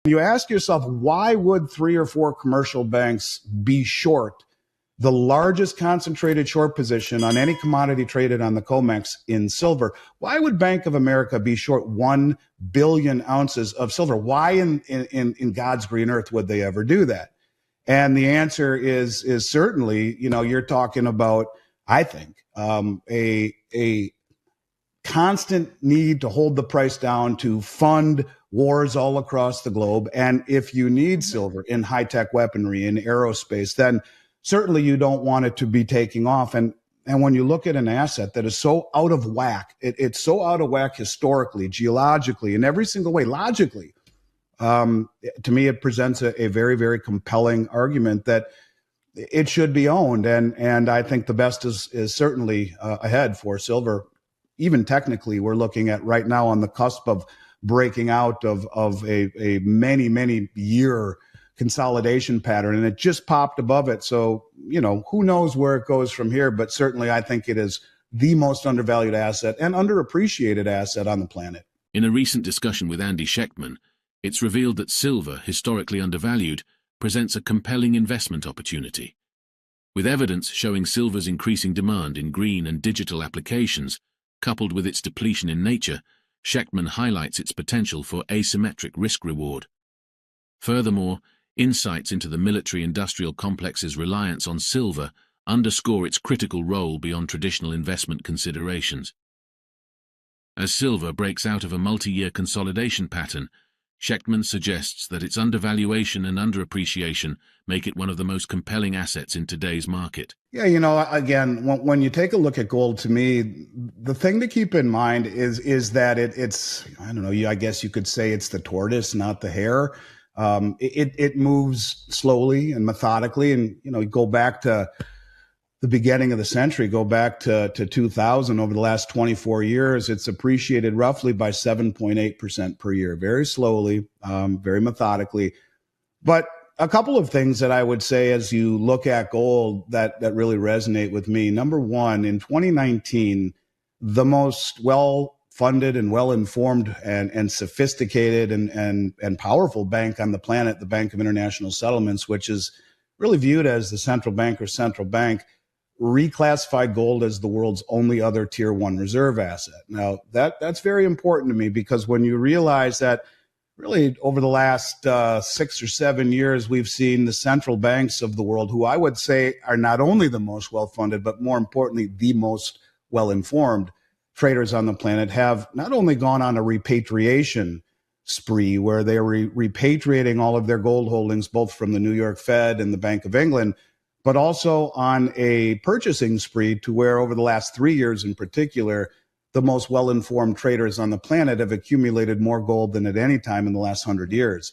You ask yourself, why would 3 or 4 commercial banks be short the largest concentrated short position on any commodity traded on the COMEX in silver? Why would Bank of America be short 1 billion ounces of silver? Why in God's green earth would they ever do that? And the answer is certainly, you're talking about, I think, a constant need to hold the price down to fund wars all across the globe. And if you need silver in high-tech weaponry, in aerospace, then certainly you don't want it to be taking off. And when you look at an asset that is so out of whack, it's so out of whack historically, geologically, in every single way, logically, to me, it presents a very, very compelling argument that it should be owned. And I think the best is certainly ahead for silver. Even technically, we're looking at right now on the cusp of breaking out of a many year consolidation pattern, and it just popped above it. So, who knows where it goes from here, but certainly I think it is the most undervalued asset and underappreciated asset on the planet. In a recent discussion with Andy Schectman, it's revealed that silver, historically undervalued, presents a compelling investment opportunity. With evidence showing silver's increasing demand in green and digital applications, coupled with its depletion in nature, Schectman highlights its potential for asymmetric risk-reward. Furthermore, insights into the military-industrial complex's reliance on silver underscore its critical role beyond traditional investment considerations. As silver breaks out of a multi-year consolidation pattern, Schectman suggests that its undervaluation and underappreciation make it one of the most compelling assets in today's market. Yeah, again, when you take a look at gold, to me, the thing to keep in mind is that it's, I don't know, I guess you could say it's the tortoise, not the hare. It moves slowly and methodically, and you go back to the beginning of the century, go back to 2000. Over the last 24 years, it's appreciated roughly by 7.8% per year, very slowly, very methodically. But a couple of things that I would say as you look at gold that really resonate with me. Number one, in 2019, the most well-funded and well-informed and sophisticated and powerful bank on the planet, the Bank of International Settlements, which is really viewed as the central bank or central bank, reclassified gold as the world's only other tier 1 reserve asset. Now, that's very important to me, because when you realize that really over the last 6 or 7 years, we've seen the central banks of the world, who I would say are not only the most well-funded, but more importantly, the most well-informed traders on the planet, have not only gone on a repatriation spree where they're repatriating all of their gold holdings, both from the New York Fed and the Bank of England, but also on a purchasing spree to where over the last 3 years in particular, the most well-informed traders on the planet have accumulated more gold than at any time in the last 100 years.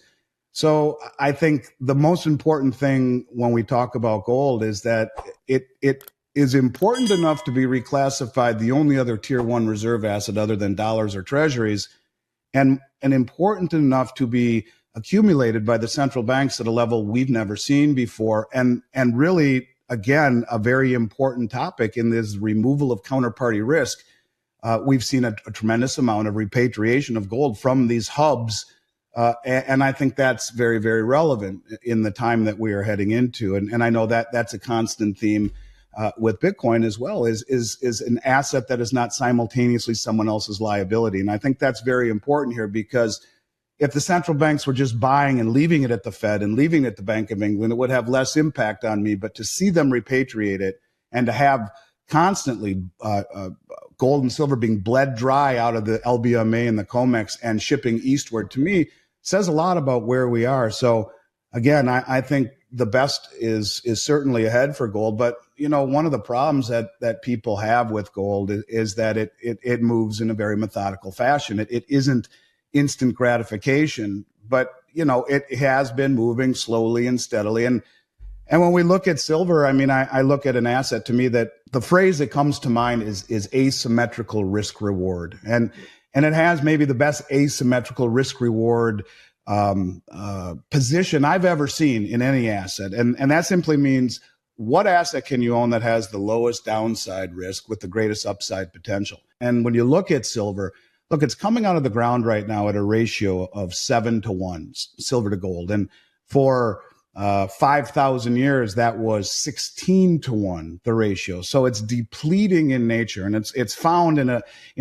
So I think the most important thing when we talk about gold is that it is important enough to be reclassified the only other tier 1 reserve asset other than dollars or treasuries, and important enough to be accumulated by the central banks at a level we've never seen before. And really, again, a very important topic in this removal of counterparty risk. We've seen a tremendous amount of repatriation of gold from these hubs. And I think that's very, very relevant in the time that we are heading into. And I know that that's a constant theme with Bitcoin as well, is an asset that is not simultaneously someone else's liability. And I think that's very important here, because if the central banks were just buying and leaving it at the Fed and leaving it at the Bank of England, it would have less impact on me. But to see them repatriate it and to have constantly gold and silver being bled dry out of the LBMA and the COMEX and shipping eastward, to me, says a lot about where we are. So again, I think the best is certainly ahead for gold. But, one of the problems that people have with gold is that it moves in a very methodical fashion. It isn't instant gratification, but, it has been moving slowly and steadily. And when we look at silver, I look at an asset, to me, that the phrase that comes to mind is asymmetrical risk reward. And it has maybe the best asymmetrical risk reward position I've ever seen in any asset. And that simply means, what asset can you own that has the lowest downside risk with the greatest upside potential? And when you look at silver, look, it's coming out of the ground right now at a ratio of 7-1, silver to gold. And for 5,000 years, that was 16-1, the ratio. So it's depleting in nature, and it's found in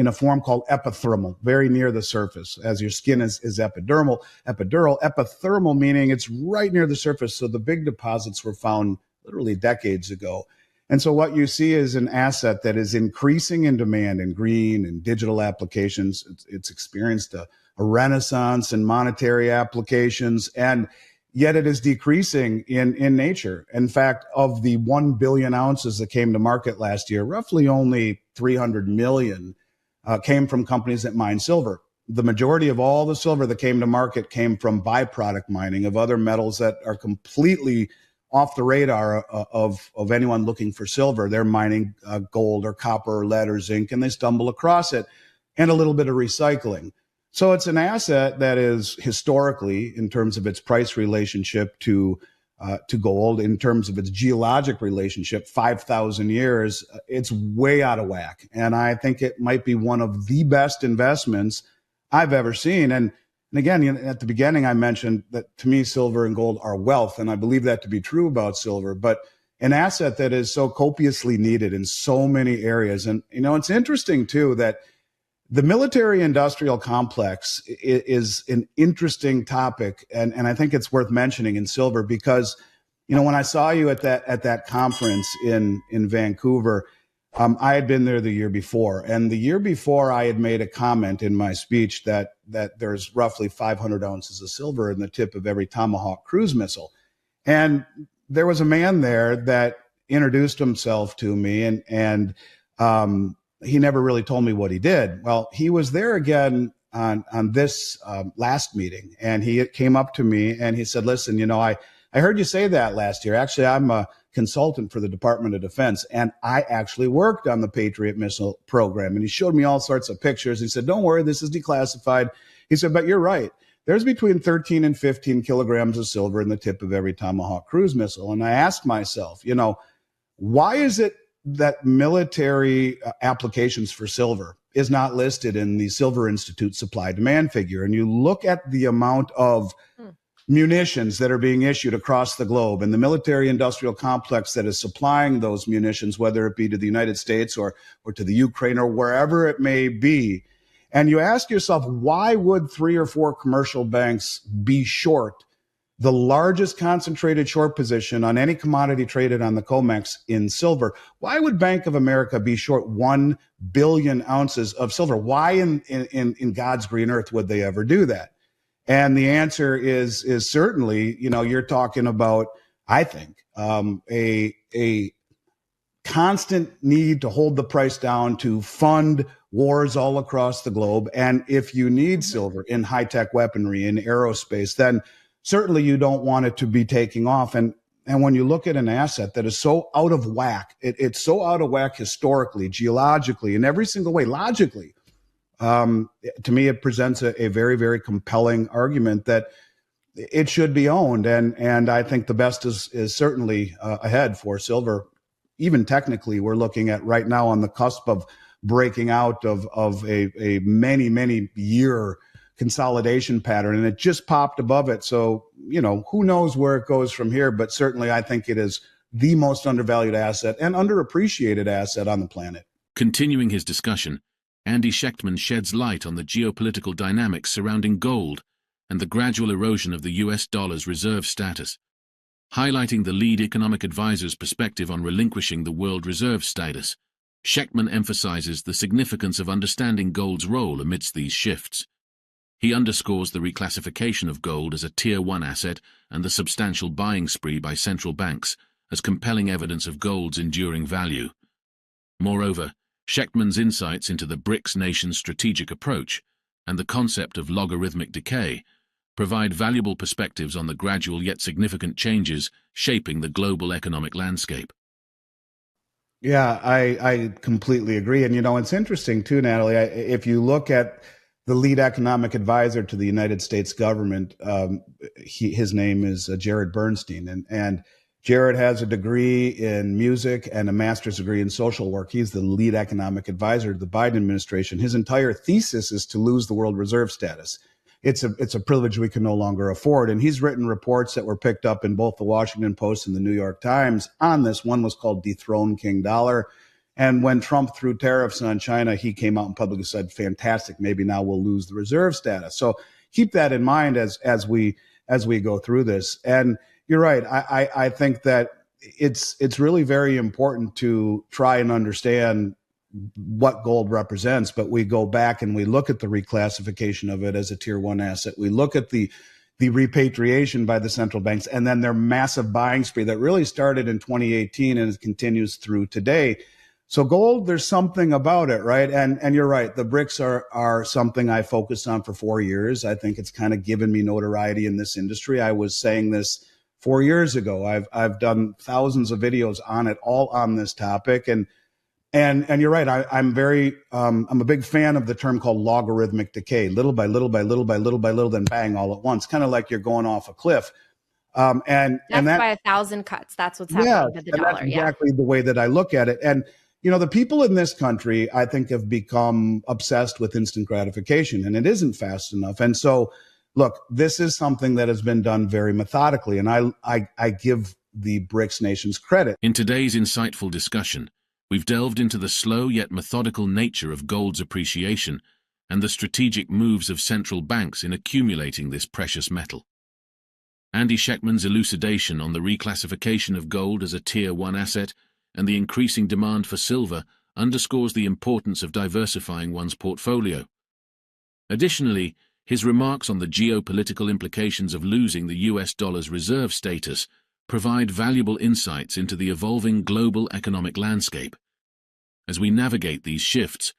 a form called epithermal, very near the surface, as your skin is epidural, epithermal meaning it's right near the surface. So the big deposits were found literally decades ago. And so what you see is an asset that is increasing in demand in green and digital applications. It's experienced a renaissance in monetary applications, and yet it is decreasing in nature. In fact, of the 1 billion ounces that came to market last year, roughly only 300 million came from companies that mine silver. The majority of all the silver that came to market came from byproduct mining of other metals that are completely off the radar of anyone looking for silver. They're mining gold or copper or lead or zinc, and they stumble across it, and a little bit of recycling. So it's an asset that is historically, in terms of its price relationship to gold, in terms of its geologic relationship, 5,000 years, it's way out of whack. And I think it might be one of the best investments I've ever seen. And again, at the beginning, I mentioned that to me, silver and gold are wealth, and I believe that to be true about silver, but an asset that is so copiously needed in so many areas. And, it's interesting, too, that the military industrial complex is an interesting topic. And I think it's worth mentioning in silver because, when I saw you at that conference in Vancouver, I had been there the year before, and the year before I had made a comment in my speech that there's roughly 500 ounces of silver in the tip of every Tomahawk cruise missile. And there was a man there that introduced himself to me, and he never really told me what he did. Well, he was there again on this last meeting, and he came up to me and he said, listen, I heard you say that last year. Actually, I'm a consultant for the Department of Defense, and I actually worked on the Patriot missile program. And he showed me all sorts of pictures. He said, don't worry, this is declassified. He said, but you're right. There's between 13 and 15 kilograms of silver in the tip of every Tomahawk cruise missile. And I asked myself, why is it that military applications for silver is not listed in the Silver Institute supply demand figure? And you look at the amount of munitions that are being issued across the globe and the military industrial complex that is supplying those munitions, whether it be to the United States or to the Ukraine or wherever it may be. And you ask yourself, why would 3 or 4 commercial banks be short the largest concentrated short position on any commodity traded on the COMEX in silver? Why would Bank of America be short 1 billion ounces of silver? Why in God's green earth would they ever do that? And the answer is certainly, you're talking about, I think, a constant need to hold the price down to fund wars all across the globe. And if you need silver in high-tech weaponry, in aerospace, then certainly you don't want it to be taking off. And when you look at an asset that is so out of whack, it's so out of whack historically, geologically, in every single way, logically, to me, it presents a very, very compelling argument that it should be owned. And I think the best is certainly ahead for silver. Even technically, we're looking at right now on the cusp of breaking out of a many, many year consolidation pattern, and it just popped above it. So, who knows where it goes from here, but certainly I think it is the most undervalued asset and underappreciated asset on the planet. Continuing his discussion, Andy Schectman sheds light on the geopolitical dynamics surrounding gold and the gradual erosion of the US dollar's reserve status. Highlighting the lead economic advisor's perspective on relinquishing the world reserve status, Schectman emphasizes the significance of understanding gold's role amidst these shifts. He underscores the reclassification of gold as a Tier 1 asset and the substantial buying spree by central banks as compelling evidence of gold's enduring value. Moreover, Schectman's insights into the BRICS nation's strategic approach and the concept of logarithmic decay provide valuable perspectives on the gradual yet significant changes shaping the global economic landscape. Yeah, I completely agree. And, it's interesting too, Natalie, if you look at the lead economic advisor to the United States government, his name is Jared Bernstein. And Jared has a degree in music and a master's degree in social work. He's the lead economic advisor to the Biden administration. His entire thesis is to lose the world reserve status. It's a privilege we can no longer afford. And he's written reports that were picked up in both the Washington Post and the New York Times on this. One was called Dethrone King Dollar. And when Trump threw tariffs on China, he came out and publicly said, fantastic, maybe now we'll lose the reserve status. So keep that in mind as we go through this. And you're right. I think that it's really very important to try and understand what gold represents, but we go back and we look at the reclassification of it as a tier one asset. We look at the repatriation by the central banks and then their massive buying spree that really started in 2018 and it continues through today. So gold, there's something about it, right? And you're right. The BRICS are something I focused on for 4 years. I think it's kind of given me notoriety in this industry. I was saying this 4 years ago. I've done thousands of videos on it, all on this topic. And you're right. I'm a big fan of the term called logarithmic decay. Little by little by little by little by little, then bang all at once. Kind of like you're going off a cliff. That's by 1,000 cuts. That's what's happening with the dollar. That's exactly the way that I look at it. And the people in this country, I think, have become obsessed with instant gratification, and it isn't fast enough. And so, look, this is something that has been done very methodically, and I give the BRICS nations credit. In today's insightful discussion, we've delved into the slow yet methodical nature of gold's appreciation and the strategic moves of central banks in accumulating this precious metal. Andy Schectman's elucidation on the reclassification of gold as a Tier 1 asset and the increasing demand for silver underscores the importance of diversifying one's portfolio. Additionally, his remarks on the geopolitical implications of losing the US dollar's reserve status provide valuable insights into the evolving global economic landscape. As we navigate these shifts,